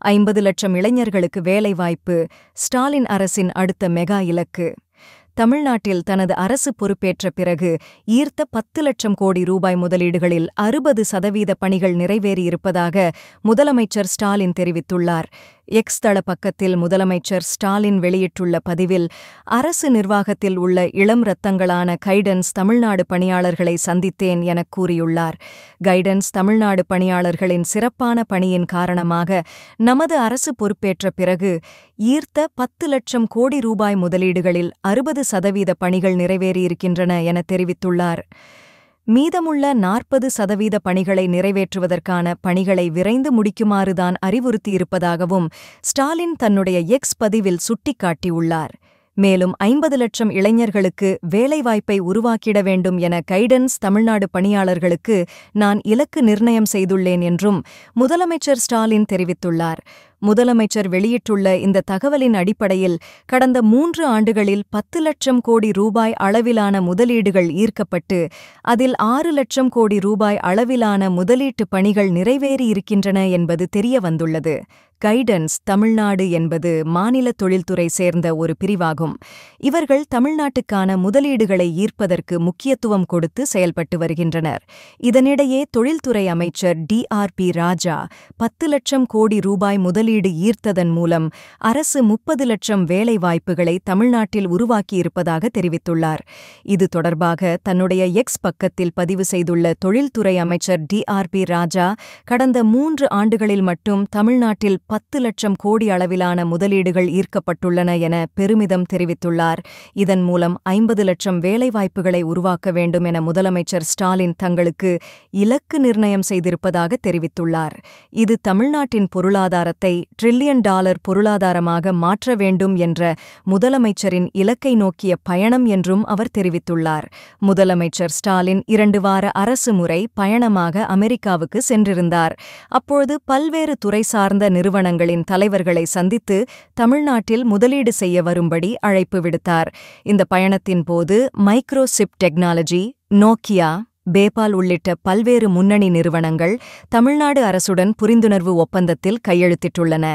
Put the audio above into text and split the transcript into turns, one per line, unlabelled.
50 லட்சம் இளைஞர்களுக்கு வேலைவாய்ப்பு ஸ்டாலின் அரசின் அடுத்த மெகா இலக்கு. தமிழ்நாட்டில் தனது அரசு பொறுப்பேற்ற பிறகு ஈர்த்த 10 லட்சம் கோடி ரூபாய் முதலீடுகளில் 60% பணிகள் நிறைவேறியிருப்பதாக முதலமைச்சர் ஸ்டாலின் தெரிவித்துள்ளார். எக்ஸ் தள பக்கத்தில் முதலமைச்சர் ஸ்டாலின் வெளியிட்டுள்ள பதிவில், அரசு நிர்வாகத்தில் உள்ள இளம் ரத்தங்களான கைடன்ஸ் தமிழ்நாடு பணியாளர்களை சந்தித்தேன் எனக் கூறியுள்ளார். கைடன்ஸ் தமிழ்நாடு பணியாளர்களின் சிறப்பான பணியின் காரணமாக நமது அரசு பொறுப்பேற்ற பிறகு ஈர்த்த 10 லட்சம் கோடி ரூபாய் முதலீடுகளில் 60% பணிகள் நிறைவேறியிருக்கின்றன என தெரிவித்துள்ளார். மீதமுள்ள 40% பணிகளை நிறைவேற்றுவதற்கான பணிகளை விரைந்து முடிக்குமாறுதான் அறிவுறுத்தியிருப்பதாகவும் ஸ்டாலின் தன்னுடைய எக்ஸ் பதிவில் சுட்டிக்காட்டியுள்ளார். மேலும் 50 லட்சம் இளைஞர்களுக்கு வேலைவாய்ப்பை உருவாக்கிட வேண்டும் என கைடன்ஸ் தமிழ்நாடு பணியாளர்களுக்கு நான் இலக்கு நிர்ணயம் செய்துள்ளேன் என்றும் முதலமைச்சர் ஸ்டாலின் தெரிவித்துள்ளார். முதலமைச்சர் வெளியிட்டுள்ள இந்த தகவலின் அடிப்படையில் கடந்த 3 ஆண்டுகளில் 10 லட்சம் கோடி ரூபாய் அளவிலான முதலீடுகள் ஈர்க்கப்பட்டு அதில் 6 லட்சம் கோடி ரூபாய் அளவிலான முதலீட்டு பணிகள் நிறைவேறியிருக்கின்றன என்பது தெரியவந்துள்ளது. கைடன்ஸ் தமிழ்நாடு என்பது மாநில தொழில்துறை சேர்ந்த ஒரு பிரிவாகும். இவர்கள் தமிழ்நாட்டுக்கான முதலீடுகளை ஈர்ப்பதற்கு முக்கியத்துவம் கொடுத்து செயல்பட்டு வருகின்றனர். இதனிடையே தொழில்துறை அமைச்சர் DRP ராஜா 10 லட்சம் கோடி ரூபாய் முதலீடு ஈர்த்ததன் மூலம் அரசு 30 லட்சம் வேலை வாய்ப்புகளை தமிழ்நாட்டில் உருவாக்கியிருப்பதாக தெரிவித்துள்ளார். இது தொடர்பாக தன்னுடைய எக்ஸ் பக்கத்தில் பதிவு செய்துள்ள தொழில்துறை அமைச்சர் DRP ராஜா, கடந்த 3 ஆண்டுகளில் மட்டும் தமிழ்நாட்டில் 10 லட்சம் கோடி அளவிலான முதலீடுகள் ஈர்க்கப்பட்டுள்ளன என பெருமிதம் தெரிவித்துள்ளார். இதன் மூலம் 50 லட்சம் வேலைவாய்ப்புகளை உருவாக்க வேண்டும் என முதலமைச்சர் ஸ்டாலின் தங்களுக்கு இலக்கு நிர்ணயம் செய்திருப்பதாக தெரிவித்துள்ளார். இது தமிழ்நாட்டின் பொருளாதாரத்தை $1 டிரில்லியன் பொருளாதாரமாக மாற்ற வேண்டும் என்ற முதலமைச்சரின் இலக்கை நோக்கிய பயணம் என்றும் அவர் தெரிவித்துள்ளார். முதலமைச்சர் ஸ்டாலின் 2 வார அரசு முறை பயணமாக அமெரிக்காவுக்கு சென்றிருந்தார். அப்பொழுது பல்வேறு துறை சார்ந்த நிறுவனங்களின் தலைவர்களை சந்தித்து தமிழ்நாட்டில் முதலீடு செய்ய வரும்படி அழைப்பு விடுத்தார். இந்த பயணத்தின் போது மைக்ரோசிப் டெக்னாலஜி, நோக்கியா, பேபால் உள்ளிட்ட பல்வேறு முன்னணி நிறுவனங்கள் தமிழ்நாடு அரசுடன் புரிந்துணர்வு ஒப்பந்தத்தில் கையெழுத்திட்டுள்ளன.